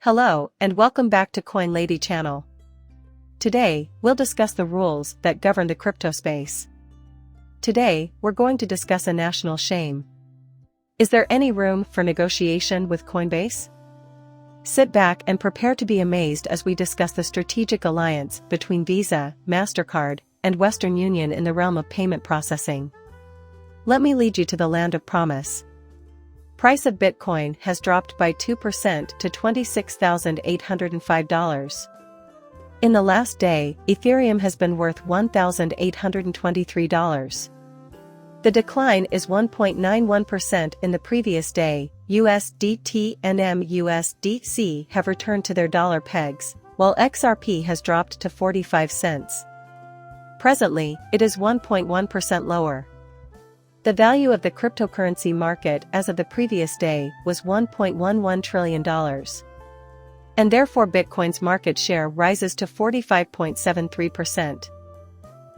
Hello, and welcome back to Coin Lady channel. Today, we'll discuss the rules that govern the crypto space. Today, we're going to discuss a national shame. Is there any room for negotiation with Coinbase? Sit back and prepare to be amazed as we discuss the strategic alliance between Visa, MasterCard, and Western Union in the realm of payment processing. Let me lead you to the land of promise. Price of Bitcoin has dropped by 2% to $26,805. In the last day, Ethereum has been worth $1,823. The decline is 1.91% in the previous day. USDT and MUSDC have returned to their dollar pegs, while XRP has dropped to 45 cents. Presently, it is 1.1% lower. The value of the cryptocurrency market as of the previous day was $1.11 trillion. And therefore Bitcoin's market share rises to 45.73%.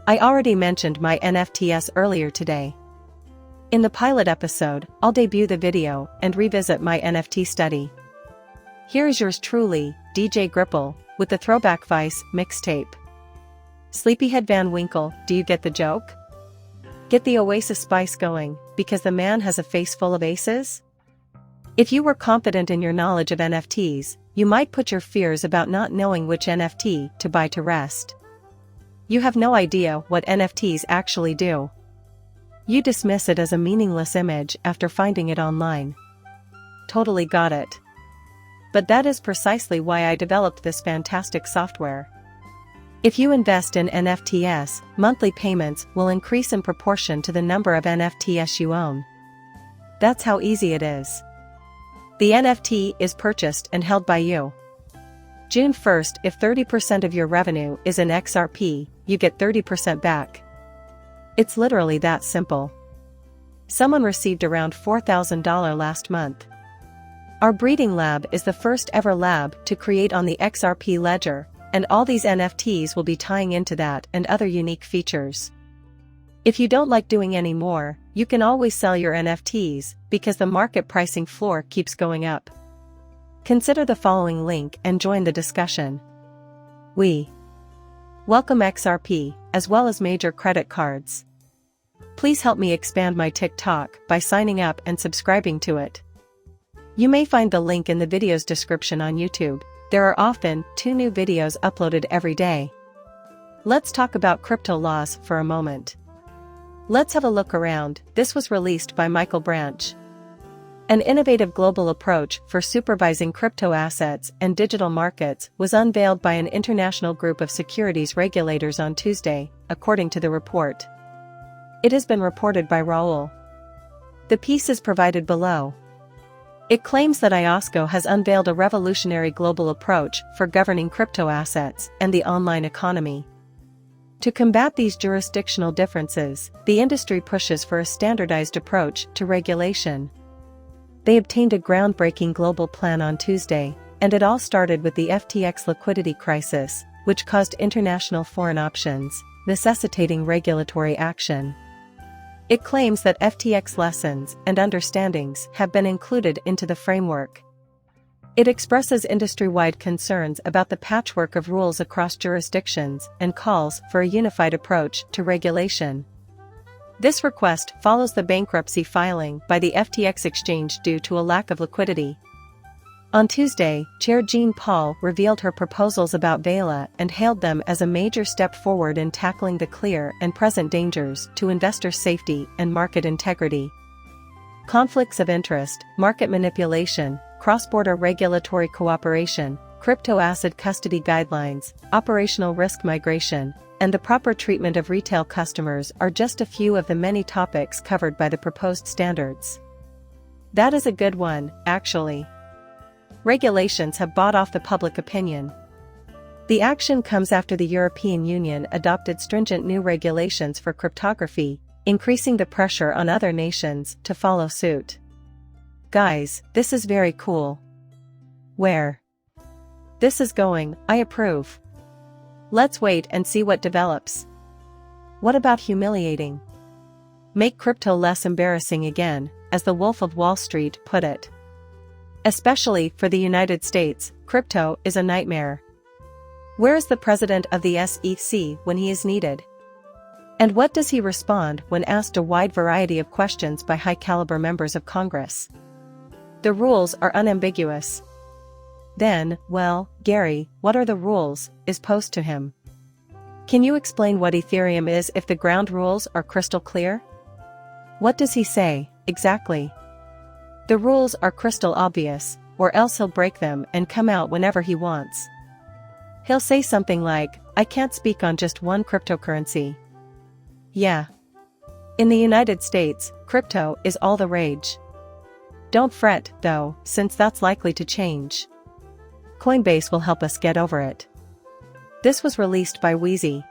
I already mentioned my NFTs earlier today. In the pilot episode, I'll debut the video and revisit my NFT study. Here is yours truly, DJ Gripple, with the Throwback Vice mixtape. Sleepyhead Van Winkle, do you get the joke? Get the Oasis spice going, because the man has a face full of aces? If you were confident in your knowledge of NFTs, you might put your fears about not knowing which NFT to buy to rest. You have no idea what NFTs actually do. You dismiss it as a meaningless image after finding it online. Totally got it. But that is precisely why I developed this fantastic software. If you invest in NFTs, monthly payments will increase in proportion to the number of NFTs you own. That's how easy it is. The NFT is purchased and held by you. June 1st, if 30% of your revenue is in XRP, you get 30% back. It's literally that simple. Someone received around $4,000 last month. Our breeding lab is the first ever lab to create on the XRP ledger, and all these NFTs will be tying into that and other unique features. If you don't like doing any more, you can always sell your NFTs, because the market pricing floor keeps going up. Consider the following link and join the discussion. We welcome XRP, as well as major credit cards. Please help me expand my TikTok by signing up and subscribing to it. You may find the link in the video's description on YouTube. There are often 2 new videos uploaded every day. Let's talk about crypto laws for a moment. Let's have a look around. This was released by Michael Branch. An innovative global approach for supervising crypto assets and digital markets was unveiled by an international group of securities regulators on Tuesday, according to the report. It has been reported by Raul. The piece is provided below. It claims that IOSCO has unveiled a revolutionary global approach for governing crypto assets and the online economy. To combat these jurisdictional differences, the industry pushes for a standardized approach to regulation. They obtained a groundbreaking global plan on Tuesday, and it all started with the FTX liquidity crisis, which caused international foreign options, necessitating regulatory action. It claims that FTX lessons and understandings have been included into the framework. It expresses industry-wide concerns about the patchwork of rules across jurisdictions and calls for a unified approach to regulation. This request follows the bankruptcy filing by the FTX exchange due to a lack of liquidity. On Tuesday, Chair Jean Paul revealed her proposals about Vela and hailed them as a major step forward in tackling the clear and present dangers to investor safety and market integrity. Conflicts of interest, market manipulation, cross-border regulatory cooperation, crypto asset custody guidelines, operational risk migration, and the proper treatment of retail customers are just a few of the many topics covered by the proposed standards. That is a good one, actually. Regulations have bought off the public opinion. The action comes after the European Union adopted stringent new regulations for cryptography, increasing the pressure on other nations to follow suit. Guys, this is very cool. Where this is going, I approve. Let's wait and see what develops. What about humiliating? Make crypto less embarrassing again, as the Wolf of Wall Street put it. Especially for the United States, crypto is a nightmare. Where is the president of the SEC when he is needed? And what does he respond when asked a wide variety of questions by high-caliber members of Congress? The rules are unambiguous. Then, well, Gary, what are the rules, is posed to him. Can you explain what Ethereum is if the ground rules are crystal clear? What does he say, exactly? The rules are crystal obvious, or else he'll break them and come out whenever he wants. He'll say something like, I can't speak on just one cryptocurrency. Yeah. In the United States, crypto is all the rage. Don't fret, though, since that's likely to change. Coinbase will help us get over it. This was released by Wheezy.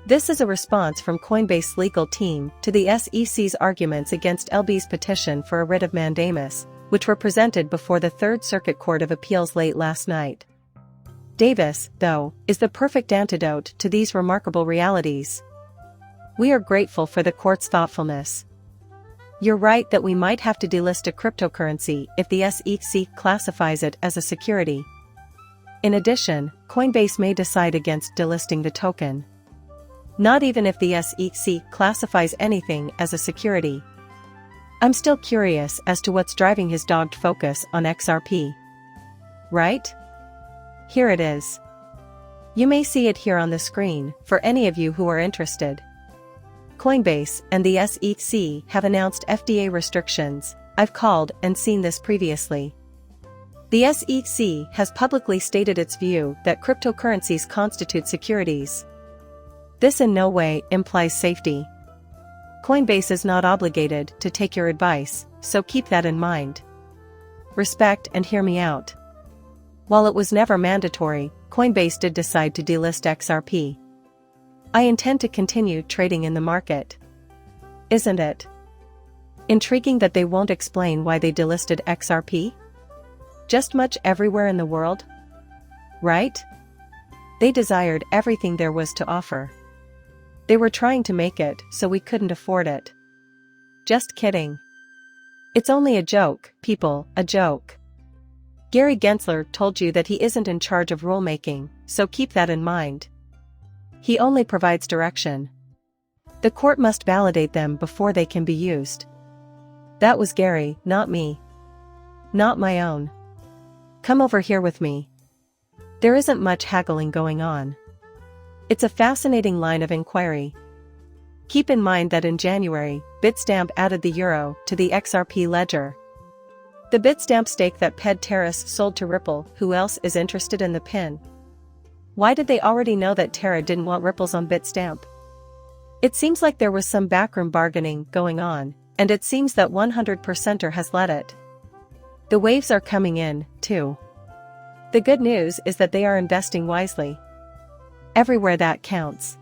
This is a response from Coinbase's legal team to the SEC's arguments against LB's petition for a writ of mandamus, which were presented before the Third Circuit Court of Appeals late last night. Davis, though, is the perfect antidote to these remarkable realities. We are grateful for the court's thoughtfulness. You're right that we might have to delist a cryptocurrency if the SEC classifies it as a security. In addition, Coinbase may decide against delisting the token. Not even if the SEC classifies anything as a security. I'm still curious as to what's driving his dogged focus on XRP. Right? Here it is. You may see it here on the screen, for any of you who are interested. Coinbase and the SEC have announced FDA restrictions. I've called and seen this previously. The SEC has publicly stated its view that cryptocurrencies constitute securities. This in no way implies safety. Coinbase is not obligated to take your advice, so keep that in mind. Respect and hear me out. While it was never mandatory, Coinbase did decide to delist XRP. I intend to continue trading in the market. Isn't it intriguing that they won't explain why they delisted XRP? Just much everywhere in the world? Right? They desired everything there was to offer. They were trying to make it so we couldn't afford it. Just kidding. It's only a joke, people, a joke. Gary Gensler told you that he isn't in charge of rulemaking, so keep that in mind. He only provides direction. The court must validate them before they can be used. That was Gary, not me. Not my own. Come over here with me. There isn't much haggling going on. It's a fascinating line of inquiry. Keep in mind that in January, Bitstamp added the euro to the XRP ledger. The Bitstamp stake that Ped Terrace sold to Ripple. Who else is interested in the pin? Why did they already know that Terra didn't want Ripples on Bitstamp? It seems like there was some backroom bargaining going on, and it seems that 100%er has let it. The waves are coming in, too. The good news is that they are investing wisely. Everywhere that counts.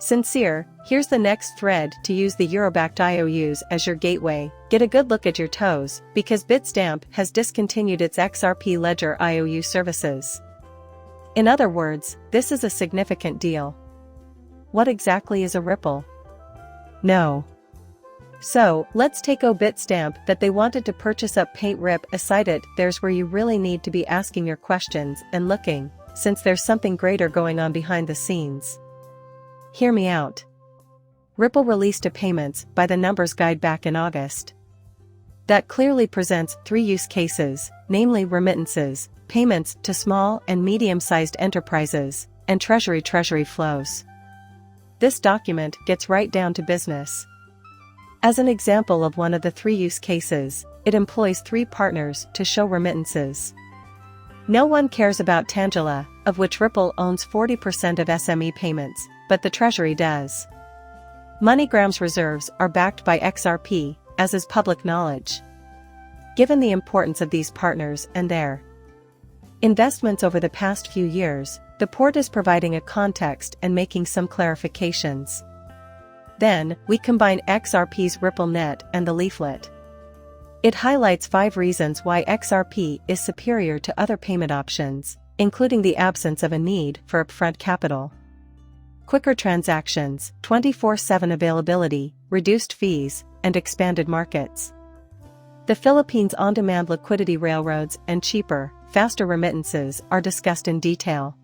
Sincere, here's the next thread to use the euro-backed IOUs as your gateway. Get a good look at your toes, because Bitstamp has discontinued its XRP Ledger IOU services. In other words, this is a significant deal. What exactly is a Ripple? No. So, let's take Bitstamp that they wanted to purchase up Paint Rip aside it. There's where you really need to be asking your questions and looking, since there's something greater going on behind the scenes. Hear me out. Ripple released a payments by the numbers guide back in August. That clearly presents 3 use cases, namely remittances, payments to small and medium-sized enterprises, and treasury flows. This document gets right down to business. As an example of one of the 3 use cases, it employs 3 partners to show remittances. No one cares about Tangela, of which Ripple owns 40% of SME payments, but the Treasury does. MoneyGram's reserves are backed by XRP, as is public knowledge. Given the importance of these partners and their investments over the past few years, the port is providing a context and making some clarifications. Then, we combine XRP's RippleNet and the leaflet. It highlights 5 reasons why XRP is superior to other payment options, including the absence of a need for upfront capital, quicker transactions, 24/7 availability, reduced fees, and expanded markets. The Philippines' on-demand liquidity railroads and cheaper, faster remittances are discussed in detail.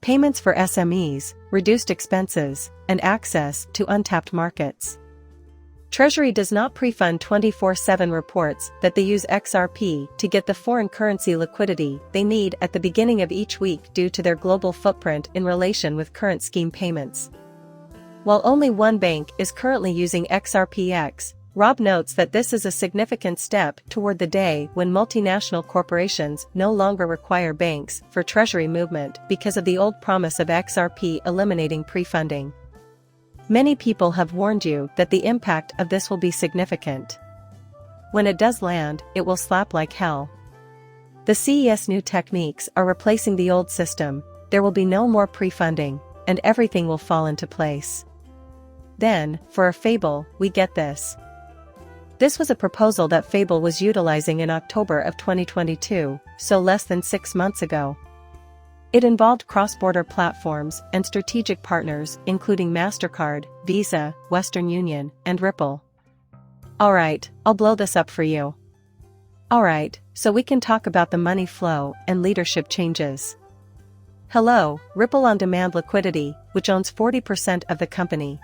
Payments for SMEs, reduced expenses, and access to untapped markets. Treasury does not pre-fund 24/7 reports that they use XRP to get the foreign currency liquidity they need at the beginning of each week due to their global footprint in relation with current scheme payments. While only one bank is currently using XRPX, Rob notes that this is a significant step toward the day when multinational corporations no longer require banks for treasury movement because of the old promise of XRP eliminating pre-funding. Many people have warned you that the impact of this will be significant. When it does land, it will slap like hell. The CES new techniques are replacing the old system, there will be no more pre-funding, and everything will fall into place. Then, for a Fable, we get this. This was a proposal that Fable was utilizing in October of 2022, so less than 6 months ago. It involved cross-border platforms and strategic partners including MasterCard, Visa, Western Union, and Ripple. Alright, I'll blow this up for you. Alright, so we can talk about the money flow and leadership changes. Hello, Ripple on-demand liquidity, which owns 40% of the company.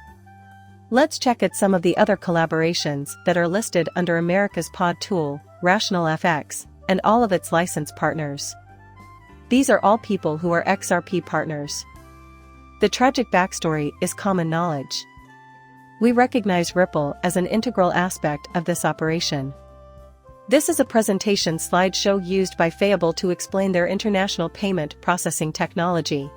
Let's check out some of the other collaborations that are listed under America's Pod Tool, Rational FX, and all of its licensed partners. These are all people who are XRP partners. The tragic backstory is common knowledge. We recognize Ripple as an integral aspect of this operation. This is a presentation slideshow used by Fable to explain their international payment processing technology.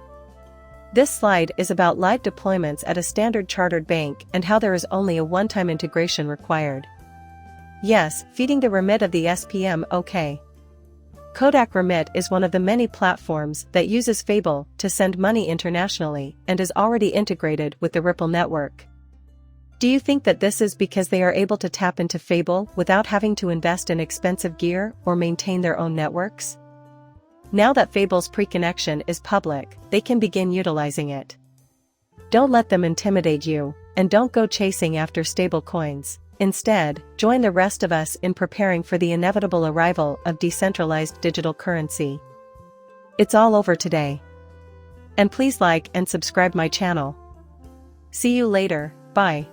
This slide is about live deployments at a standard chartered bank and how there is only a one-time integration required. Yes, feeding the remit of the SPM okay. Kodak Remit is one of the many platforms that uses Fable to send money internationally and is already integrated with the Ripple network. Do you think that this is because they are able to tap into Fable without having to invest in expensive gear or maintain their own networks? Now that Fable's pre-connection is public, they can begin utilizing it. Don't let them intimidate you, and don't go chasing after stable coins. Instead, join the rest of us in preparing for the inevitable arrival of decentralized digital currency. It's all over today. And please like and subscribe my channel. See you later, bye.